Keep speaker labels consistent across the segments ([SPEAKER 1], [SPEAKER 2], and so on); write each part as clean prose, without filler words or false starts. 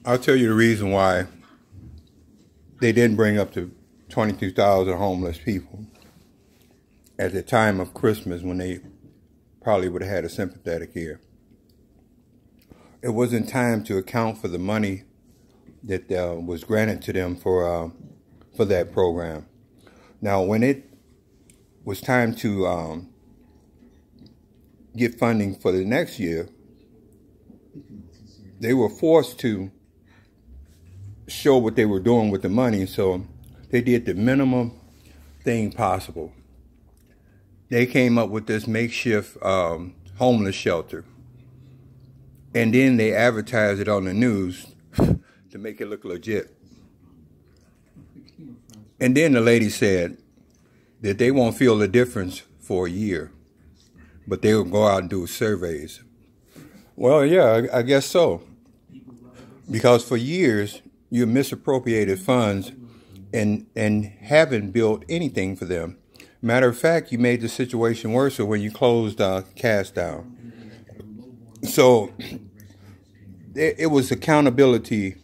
[SPEAKER 1] I'll tell you the reason why they didn't bring up to 22,000 homeless people at the time of Christmas when they probably would have had a sympathetic ear. It wasn't time to account for the money that was granted to them for that program. Now, when it was time to get funding for the next year, they were forced to show what they were doing with the money, so they did the minimum thing possible. They came up with this makeshift homeless shelter, and then they advertised it on the news to make it look legit. And then the lady said that they won't feel the difference for a year, but they will go out and do surveys. Well, yeah, I guess so. Because for years, you misappropriated funds and haven't built anything for them. Matter of fact, you made the situation worse when you closed Cash Down. So it was accountability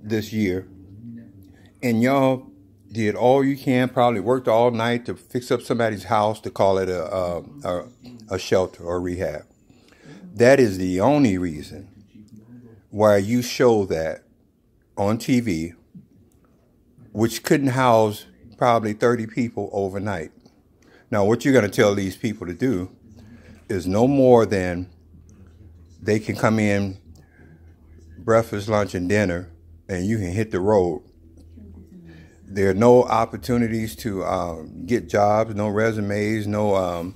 [SPEAKER 1] this year, and y'all did all you can, probably worked all night to fix up somebody's house to call it a shelter or rehab. That is the only reason why you show that on TV, which couldn't house probably 30 people overnight. Now, what you're going to tell these people to do is no more than they can come in breakfast, lunch, and dinner, and you can hit the road. There are no opportunities to get jobs, no resumes, no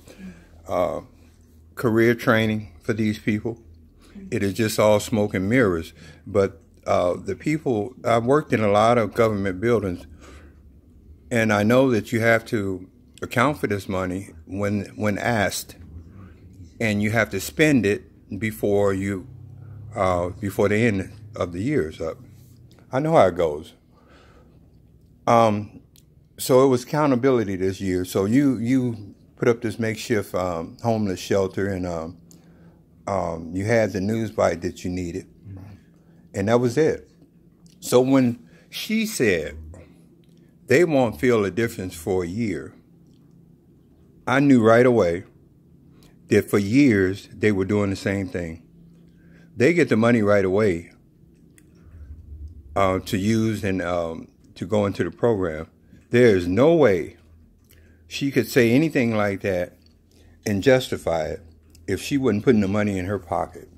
[SPEAKER 1] career training for these people. It is just all smoke and mirrors. But the people, I've worked in a lot of government buildings, and I know that you have to account for this money when asked, and you have to spend it before the end of the year is up. I know how it goes. So it was accountability this year. So you put up this makeshift homeless shelter, and you had the news bite that you needed, and that was it. So when she said they won't feel a difference for a year, I knew right away that for years they were doing the same thing. They get the money right away to use and to go into the program. There is no way she could say anything like that and justify it if she wasn't putting the money in her pocket.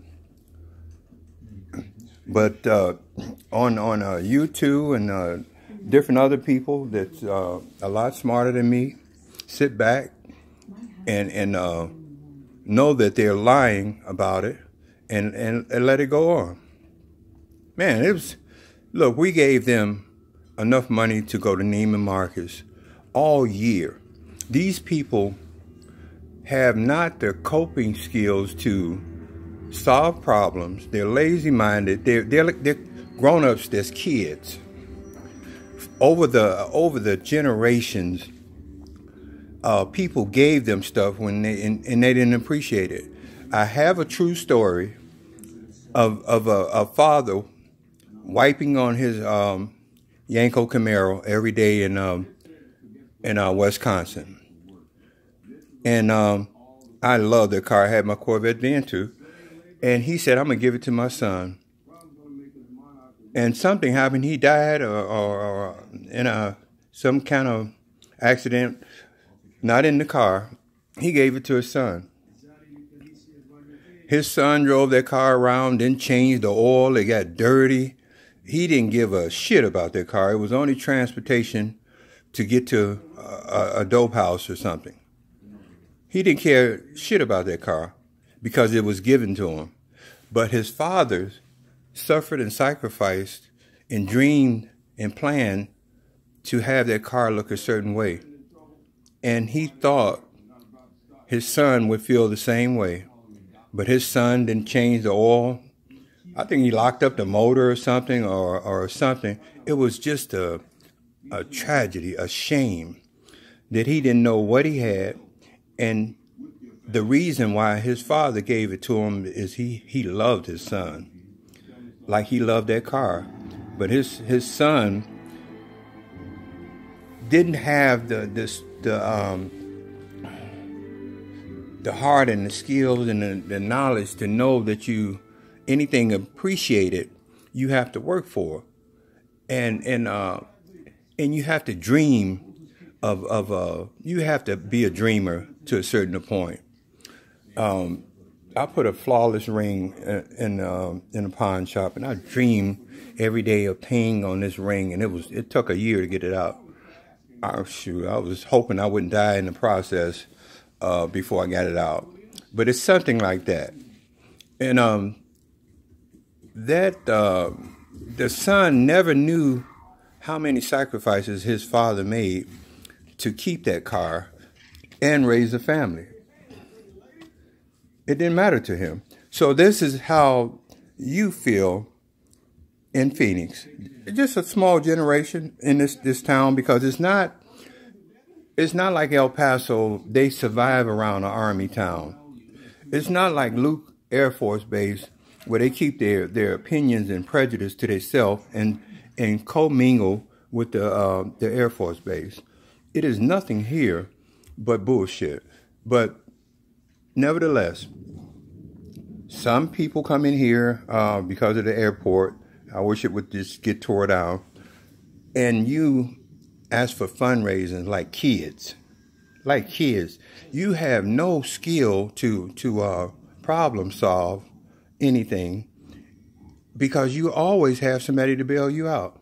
[SPEAKER 1] But on YouTube and different other people that's a lot smarter than me sit back and know that they're lying about it and let it go on. Man, it was, look, we gave them enough money to go to Neiman Marcus all year. These people have not the coping skills to solve problems. They're lazy-minded. They're grown-ups that's kids. Over the generations, people gave them stuff when they didn't appreciate it. I have a true story of a father wiping on his Yanko Camaro every day in Wisconsin. And I love the car. I had my Corvette then too. And he said, I'm going to give it to my son. And something happened. He died or in some kind of accident, not in the car. He gave it to his son. His son drove that car around, didn't change the oil. It got dirty. He didn't give a shit about that car. It was only transportation to get to a dope house or something. He didn't care shit about that car because it was given to him. But his fathers suffered and sacrificed and dreamed and planned to have that car look a certain way. And he thought his son would feel the same way. But his son didn't change the oil. I think he locked up the motor or something or something. It was just a tragedy, a shame that he didn't know what he had. And the reason why his father gave it to him is he loved his son. like he loved that car. But his son didn't have the heart and the skills and the knowledge to know that anything appreciated, you have to work for, and you have to dream of you have to be a dreamer to a certain point. I put a flawless ring in a pawn shop, and I dreamed every day of paying on this ring, and it took a year to get it out. I was hoping I wouldn't die in the process before I got it out. But it's something like that. And the son never knew how many sacrifices his father made to keep that car and raise a family. It didn't matter to him. So this is how you feel in Phoenix. Just a small generation in this town, because it's not like El Paso. They survive around an army town. It's not like Luke Air Force Base, where they keep their opinions and prejudice to themselves and commingle with the Air Force Base. It is nothing here but bullshit. But nevertheless, some people come in here because of the airport. I wish it would just get tore down. And you ask for fundraising like kids. Like kids. You have no skill to problem solve anything, because you always have somebody to bail you out.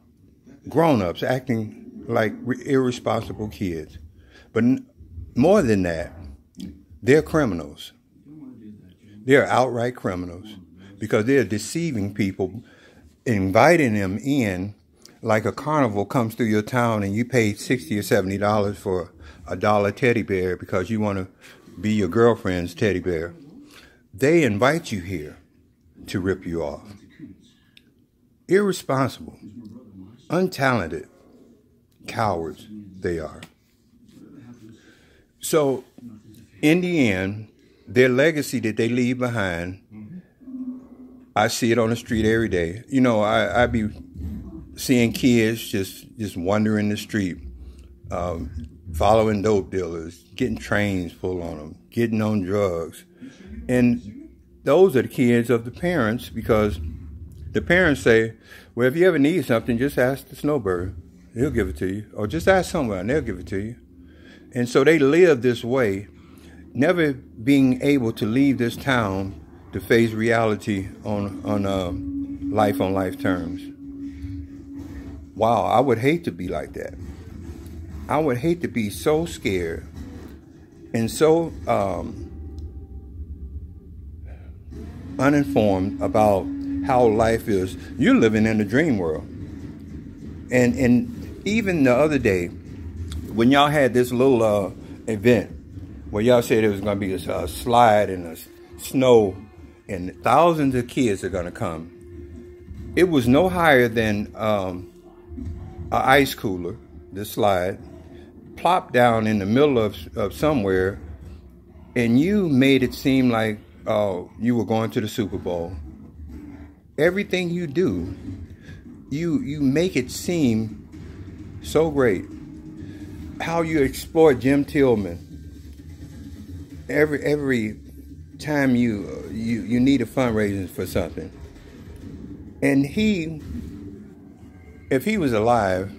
[SPEAKER 1] Grown-ups acting like irresponsible kids. But more than that, they're criminals. They're outright criminals, because they're deceiving people, inviting them in, like a carnival comes through your town and you pay $60 or $70 for a dollar teddy bear because you want to be your girlfriend's teddy bear. They invite you here to rip you off. Irresponsible, untalented, cowards they are. So, in the end, their legacy that they leave behind, I see it on the street every day. You know, I be seeing kids just wandering the street, following dope dealers, getting trains pulled on them, getting on drugs. And those are the kids of the parents, because the parents say, well, if you ever need something, just ask the snowbird. He'll give it to you. Or just ask someone and they'll give it to you. And so they live this way, never being able to leave this town to face reality on life terms. Wow, I would hate to be like that. I would hate to be so scared and so uninformed about how life is. You're living in a dream world. And even the other day, when y'all had this little event where y'all said it was going to be a slide in the snow and thousands of kids are going to come, it was no higher than an ice cooler, the slide, plopped down in the middle of somewhere, and you made it seem like you were going to the Super Bowl. Everything you do, you make it seem so great. How you exploit Jim Tillman. Every time you need a fundraising for something, and if he was alive,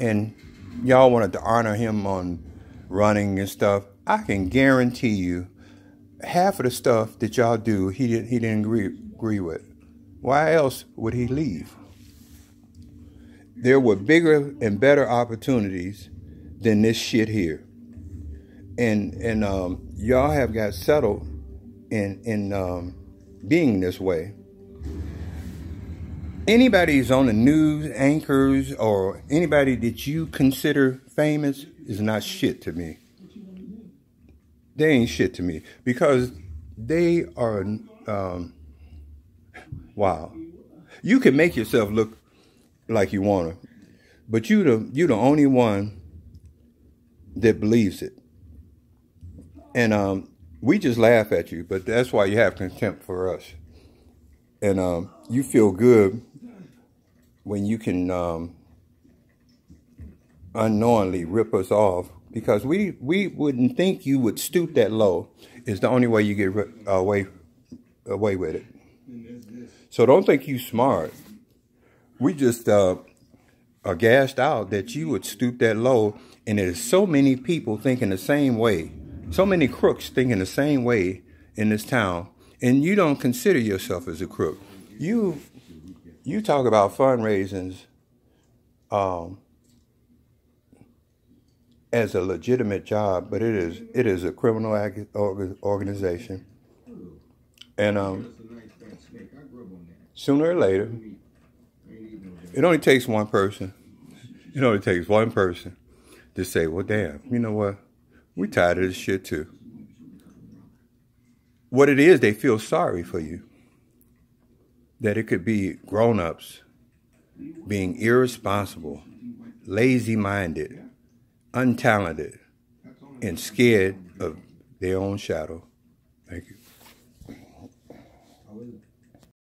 [SPEAKER 1] and y'all wanted to honor him on running and stuff, I can guarantee you, half of the stuff that y'all do, he didn't agree with. Why else would he leave? There were bigger and better opportunities than this shit here. And y'all have got settled in being this way. Anybody who's on the news, anchors, or anybody that you consider famous is not shit to me. They ain't shit to me, because they are, wow. You can make yourself look like you want to, but you the only one that believes it. And we just laugh at you, but that's why you have contempt for us. And you feel good when you can unknowingly rip us off, because we wouldn't think you would stoop that low. It's the only way you get away with it. So don't think you smart. We just are gassed out that you would stoop that low, and there's so many people thinking the same way. So many crooks thinking the same way in this town, and you don't consider yourself as a crook. You talk about fundraisings as a legitimate job, but it is a criminal organization, and sooner or later, it only takes one person. It only takes one person to say, "Well, damn, you know what? We tired of this shit too." What it is, they feel sorry for you. That it could be grown-ups being irresponsible, lazy-minded, untalented, and scared of their own shadow. Thank you.